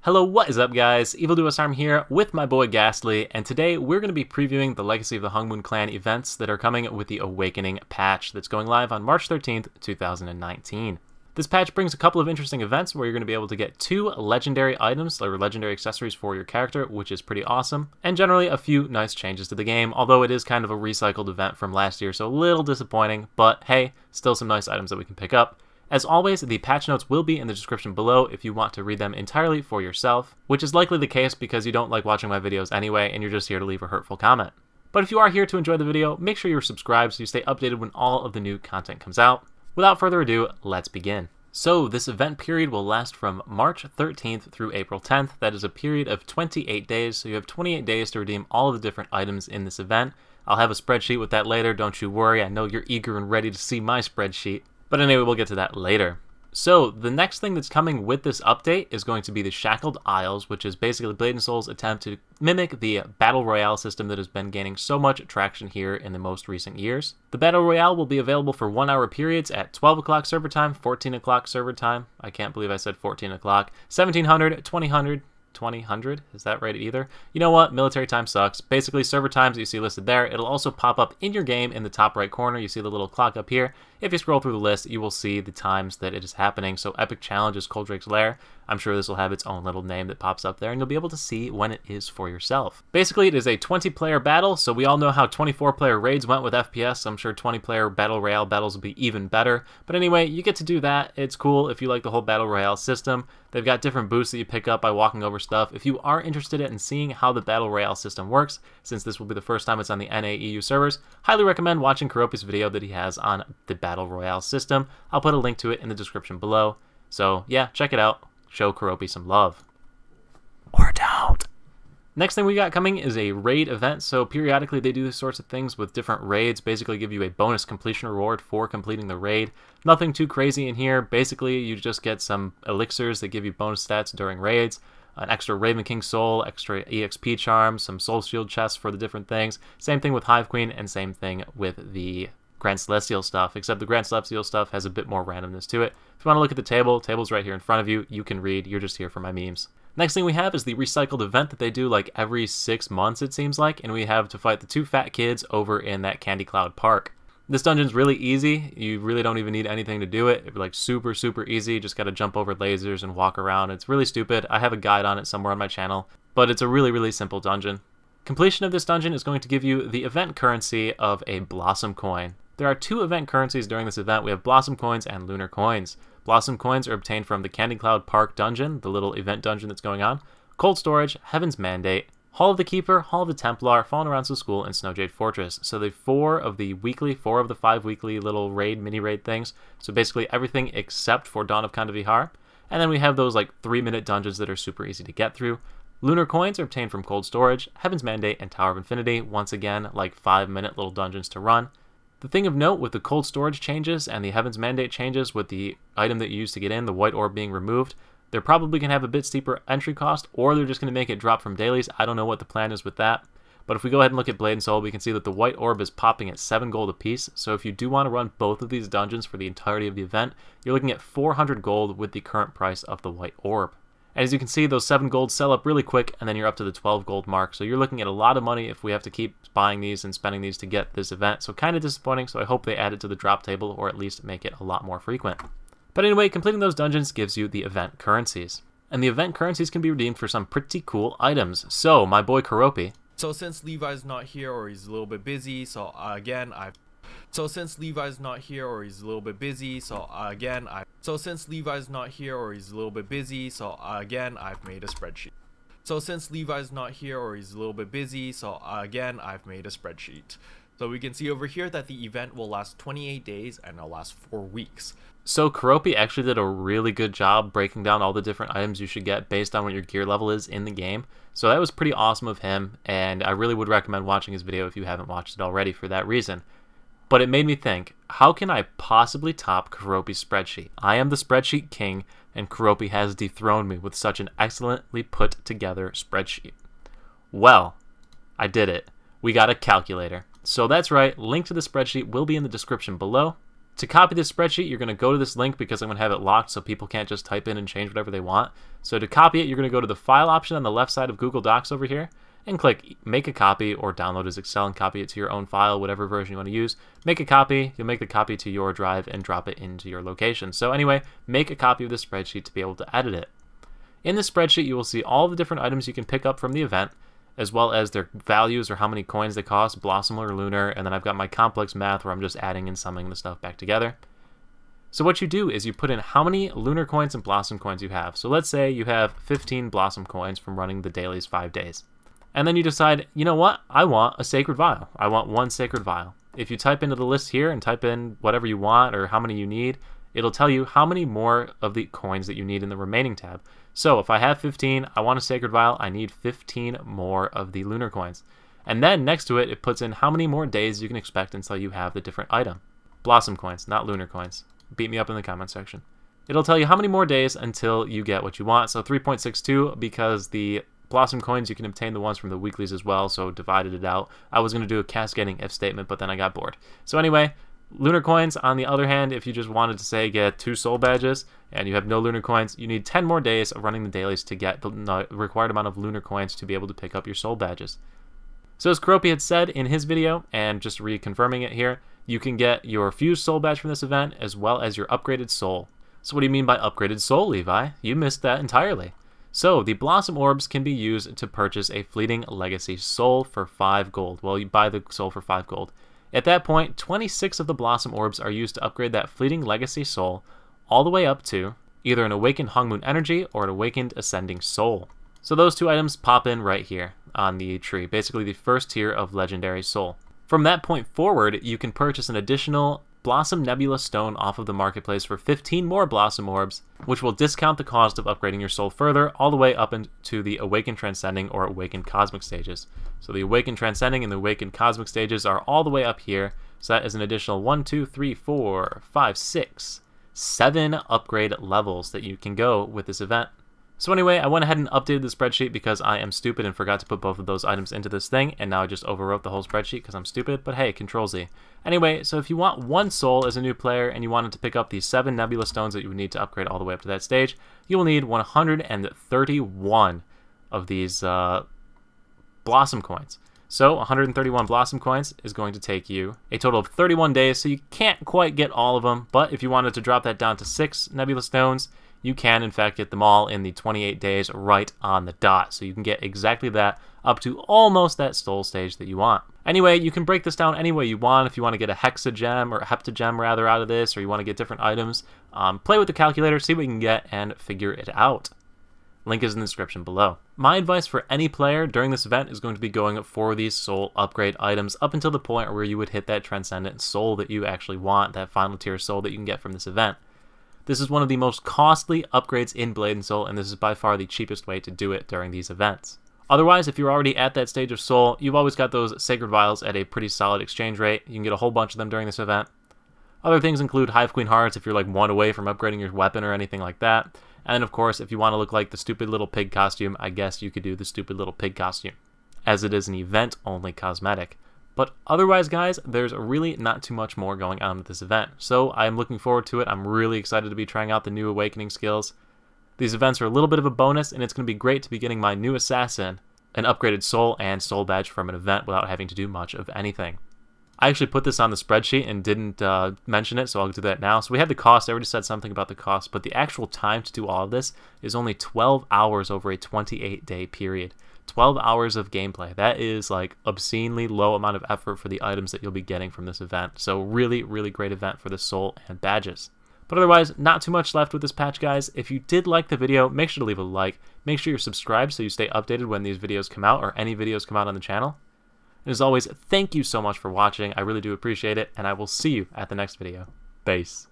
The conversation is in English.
Hello, what is up guys? EvilDuosArm here with my boy Ghastly, and today we're going to be previewing the Legacy of the Hongmoon Clan events that are coming with the Awakening patch that's going live on March 13th, 2019. This patch brings a couple of interesting events where you're going to be able to get 2 legendary items, or legendary accessories for your character, which is pretty awesome, and generally a few nice changes to the game, although it is kind of a recycled event from last year, so a little disappointing, but hey, still some nice items that we can pick up. As always, the patch notes will be in the description below if you want to read them entirely for yourself, which is likely the case because you don't like watching my videos anyway and you're just here to leave a hurtful comment. But if you are here to enjoy the video, make sure you're subscribed so you stay updated when all of the new content comes out. Without further ado, let's begin. So this event period will last from March 13th through April 10th. That is a period of 28 days, so you have 28 days to redeem all of the different items in this event. I'll have a spreadsheet with that later, don't you worry, I know you're eager and ready to see my spreadsheet. But anyway, we'll get to that later. So, the next thing that's coming with this update is going to be the Shackle Isles, which is basically Blade & Soul's attempt to mimic the Battle Royale system that has been gaining so much traction here in the most recent years. The Battle Royale will be available for 1-hour periods at 12 o'clock server time, 14 o'clock server time, I can't believe I said 14 o'clock, 1700, 2000, is that right either? You know what, military time sucks. Basically, server times that you see listed there, it'll also pop up in your game in the top right corner. You see the little clock up here. If you scroll through the list, you will see the times that it is happening. So Epic Challenge is Coldrake's Lair. I'm sure this will have its own little name that pops up there, and you'll be able to see when it is for yourself. Basically, it is a 20-player battle, so we all know how 24-player raids went with FPS. I'm sure 20-player Battle Royale battles will be even better. But anyway, you get to do that. It's cool if you like the whole Battle Royale system. They've got different boosts that you pick up by walking over stuff. If you are interested in seeing how the Battle Royale system works, since this will be the first time it's on the NA/EU servers, highly recommend watching Kuropi's video that he has on the Battle Royale system. I'll put a link to it in the description below. So yeah, check it out. Show Kuropi some love. Or don't. Next thing we got coming is a raid event. So periodically they do these sorts of things with different raids, basically give you a bonus completion reward for completing the raid. Nothing too crazy in here. Basically you just get some elixirs that give you bonus stats during raids, an extra Raven King Soul, extra EXP charms, some Soul Shield chests for the different things. Same thing with Hive Queen and same thing with the Grand Celestial stuff, except the Grand Celestial stuff has a bit more randomness to it. If you want to look at the table's right here in front of you. You can read, you're just here for my memes. Next thing we have is the recycled event that they do like every 6 months it seems like, and we have to fight the 2 fat kids over in that Candy Cloud Park. This dungeon's really easy, you really don't even need anything to do it. It's like super easy, just gotta jump over lasers and walk around. It's really stupid. I have a guide on it somewhere on my channel, but it's a really simple dungeon. Completion of this dungeon is going to give you the event currency of a Blossom Coin. There are 2 event currencies during this event. We have Blossom Coins and Lunar Coins. Blossom Coins are obtained from the Candy Cloud Park dungeon, the little event dungeon that's going on, Cold Storage, Heaven's Mandate, Hall of the Keeper, Hall of the Templar, Fallen Around the School, and Snowjade Fortress. So the 4 of the 5 weekly little mini raid things. So basically everything except for Dawn of Kandahar. And then we have those like 3-minute dungeons that are super easy to get through. Lunar Coins are obtained from Cold Storage, Heaven's Mandate, and Tower of Infinity. Once again, like 5-minute little dungeons to run. The thing of note with the Cold Storage changes and the Heaven's Mandate changes with the item that you used to get in, the White Orb being removed, they're probably going to have a bit steeper entry cost, or they're just going to make it drop from dailies. I don't know what the plan is with that. But if we go ahead and look at Blade & Soul, we can see that the White Orb is popping at 7 gold apiece. So if you do want to run both of these dungeons for the entirety of the event, you're looking at 400 gold with the current price of the White Orb. And as you can see, those 7 gold sell up really quick, and then you're up to the 12 gold mark. So you're looking at a lot of money if we have to keep buying these and spending these to get this event. So kind of disappointing, so I hope they add it to the drop table, or at least make it a lot more frequent. But anyway, completing those dungeons gives you the event currencies. And the event currencies can be redeemed for some pretty cool items. So, my boy Kuropi. So since Levi's not here or he's a little bit busy, since Levi's not here or he's a little bit busy, I've made a spreadsheet. So we can see over here that the event will last 28 days and it'll last 4 weeks. So Kuropi actually did a really good job breaking down all the different items you should get based on what your gear level is in the game. So that was pretty awesome of him, and I really would recommend watching his video if you haven't watched it already for that reason. But it made me think, how can I possibly top Kuropi's spreadsheet? I am the spreadsheet king, and Kuropi has dethroned me with such an excellently put together spreadsheet. Well, I did it. We got a calculator. So that's right, link to the spreadsheet will be in the description below. To copy this spreadsheet, you're going to go to this link because I'm going to have it locked so people can't just type in and change whatever they want. So to copy it, you're going to go to the file option on the left side of Google Docs over here and click make a copy, or download as Excel and copy it to your own file, whatever version you want to use. Make a copy, you'll make the copy to your drive and drop it into your location. So anyway, make a copy of this spreadsheet to be able to edit it. In this spreadsheet, you will see all the different items you can pick up from the event, as well as their values or how many coins they cost, Blossom or Lunar, and then I've got my complex math where I'm just adding and summing the stuff back together. So what you do is you put in how many Lunar coins and Blossom coins you have. So let's say you have 15 Blossom coins from running the dailies 5 days. And then you decide, you know what, I want a Sacred Vial. I want 1 Sacred Vial. If you type into the list here and type in whatever you want or how many you need, it'll tell you how many more of the coins that you need in the remaining tab. So if I have 15, I want a Sacred Vial, I need 15 more of the Lunar coins. And then next to it, it puts in how many more days you can expect until you have the different item. Blossom coins, not Lunar coins. Beat me up in the comment section. It'll tell you how many more days until you get what you want. So 3.62, because the Blossom coins, you can obtain the ones from the weeklies as well, so divided it out. I was going to do a cascading if statement, but then I got bored. So anyway, Lunar coins, on the other hand, if you just wanted to say get 2 soul badges and you have no Lunar coins, you need 10 more days of running the dailies to get the required amount of Lunar coins to be able to pick up your soul badges. So as Karopi had said in his video, and just reconfirming it here, you can get your fused soul badge from this event as well as your upgraded soul. So what do you mean by upgraded soul, Levi? You missed that entirely. So the Blossom Orbs can be used to purchase a fleeting legacy soul for 5 gold. Well, you buy the soul for 5 gold. At that point, 26 of the Blossom Orbs are used to upgrade that fleeting legacy soul all the way up to either an awakened Hongmoon energy or an awakened ascending soul. So those 2 items pop in right here on the tree, basically the first tier of legendary soul. From that point forward, you can purchase an additional Blossom Nebula Stone off of the marketplace for 15 more Blossom Orbs, which will discount the cost of upgrading your soul further, all the way up into the Awakened Transcending or Awakened Cosmic stages. So the Awakened Transcending and the Awakened Cosmic stages are all the way up here, so that is an additional 1, 2, 3, 4, 5, 6, 7 upgrade levels that you can go with this event. So anyway, I went ahead and updated the spreadsheet because I am stupid and forgot to put both of those items into this thing, and now I just overwrote the whole spreadsheet because I'm stupid, but hey, Control-Z. Anyway, so if you want 1 soul as a new player and you wanted to pick up the 7 Nebula Stones that you would need to upgrade all the way up to that stage, you will need 131 of these Blossom coins. So 131 Blossom coins is going to take you a total of 31 days, so you can't quite get all of them, but if you wanted to drop that down to 6 Nebula Stones, you can in fact get them all in the 28 days right on the dot. So you can get exactly that up to almost that soul stage that you want. Anyway, you can break this down any way you want. If you want to get a hexagem or a heptagem rather out of this, or you want to get different items, play with the calculator, see what you can get, and figure it out. Link is in the description below. My advice for any player during this event is going to be going for these soul upgrade items up until the point where you would hit that transcendent soul that you actually want, that final tier soul that you can get from this event. This is one of the most costly upgrades in Blade & Soul, and this is by far the cheapest way to do it during these events. Otherwise, if you're already at that stage of Soul, you've always got those Sacred Vials at a pretty solid exchange rate. You can get a whole bunch of them during this event. Other things include Hive Queen Hearts if you're like 1 away from upgrading your weapon or anything like that. And of course, if you want to look like the stupid little pig costume, I guess you could do the stupid little pig costume, as it is an event-only cosmetic. But otherwise, guys, there's really not too much more going on with this event. So I'm looking forward to it. I'm really excited to be trying out the new Awakening skills. These events are a little bit of a bonus, and it's going to be great to be getting my new Assassin an upgraded soul and soul badge from an event without having to do much of anything. I actually put this on the spreadsheet and didn't mention it, so I'll do that now. So we had the cost. I already said something about the cost, but the actual time to do all of this is only 12 hours over a 28-day period. 12 hours of gameplay. That is like obscenely low amount of effort for the items that you'll be getting from this event. So really, really great event for the soul and badges. But otherwise, not too much left with this patch, guys. If you did like the video, make sure to leave a like. Make sure you're subscribed so you stay updated when these videos come out or any videos come out on the channel. And as always, thank you so much for watching. I really do appreciate it, and I will see you at the next video. Peace.